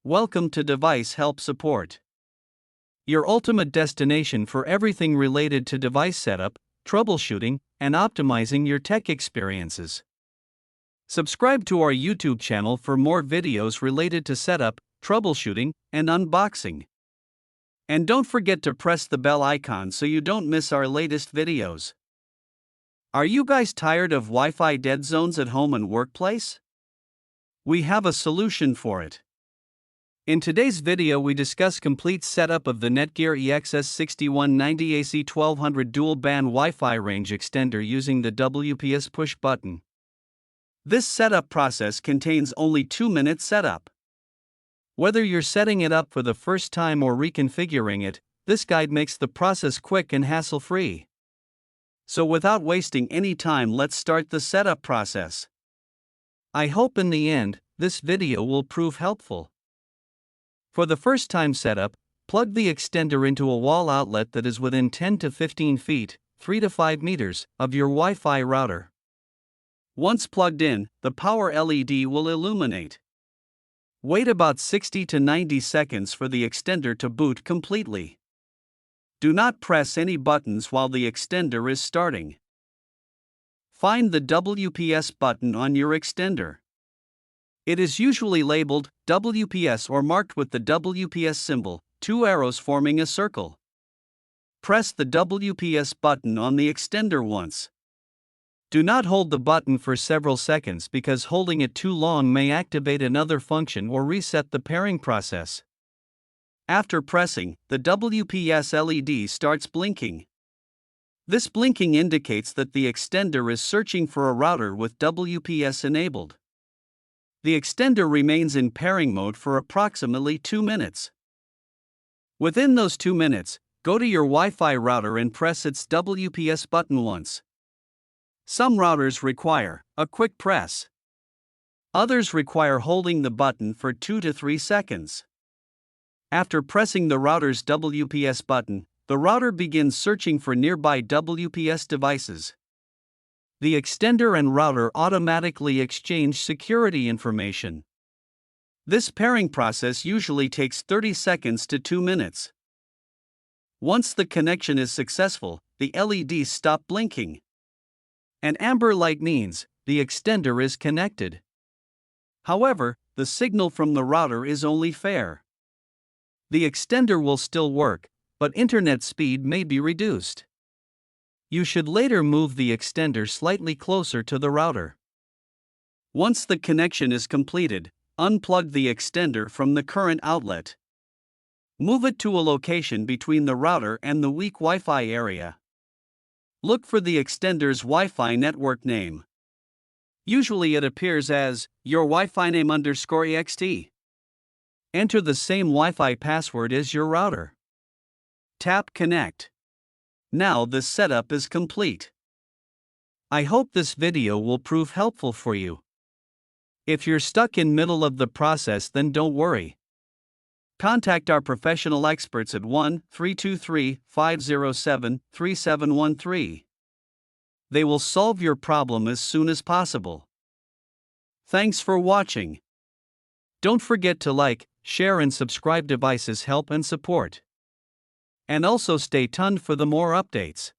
Welcome to Device Help Support, your ultimate destination for everything related to device setup, troubleshooting, and optimizing your tech experiences. Subscribe to our YouTube channel for more videos related to setup, troubleshooting, and unboxing. And don't forget to press the bell icon so you don't miss our latest videos. Are you guys tired of Wi-Fi dead zones at home and workplace? We have a solution for it. In today's video we discuss complete setup of the Netgear EXS6190 AC1200 dual-band Wi-Fi range extender using the WPS Push Button. This setup process contains only 2-minute setup. Whether you're setting it up for the first time or reconfiguring it, this guide makes the process quick and hassle-free. So without wasting any time, let's start the setup process. I hope in the end, this video will prove helpful. For the first time setup, plug the extender into a wall outlet that is within 10 to 15 feet, 3 to 5 meters, of your Wi-Fi router. Once plugged in, the power LED will illuminate. Wait about 60 to 90 seconds for the extender to boot completely. Do not press any buttons while the extender is starting. Find the WPS button on your extender. It is usually labeled WPS or marked with the WPS symbol, 2 arrows forming a circle. Press the WPS button on the extender once. Do not hold the button for several seconds because holding it too long may activate another function or reset the pairing process. After pressing, the WPS LED starts blinking. This blinking indicates that the extender is searching for a router with WPS enabled. The extender remains in pairing mode for approximately 2 minutes. Within those 2 minutes, go to your Wi-Fi router and press its WPS button once. Some routers require a quick press. Others require holding the button for 2 to 3 seconds. After pressing the router's WPS button, the router begins searching for nearby WPS devices. The extender and router automatically exchange security information. This pairing process usually takes 30 seconds to 2 minutes. Once the connection is successful, the LEDs stop blinking. An amber light means the extender is connected. However, the signal from the router is only fair. The extender will still work, but internet speed may be reduced. You should later move the extender slightly closer to the router. Once the connection is completed, unplug the extender from the current outlet. Move it to a location between the router and the weak Wi-Fi area. Look for the extender's Wi-Fi network name. Usually it appears as your Wi-Fi name _ext. Enter the same Wi-Fi password as your router. Tap Connect. Now the setup is complete. I hope this video will prove helpful for you. If you're stuck in middle of the process, then don't worry. Contact our professional experts at 1-323-507-3713. They will solve your problem as soon as possible. Thanks for watching. Don't forget to like, share and subscribe. Devices Help and Support. And also stay tuned for the more updates.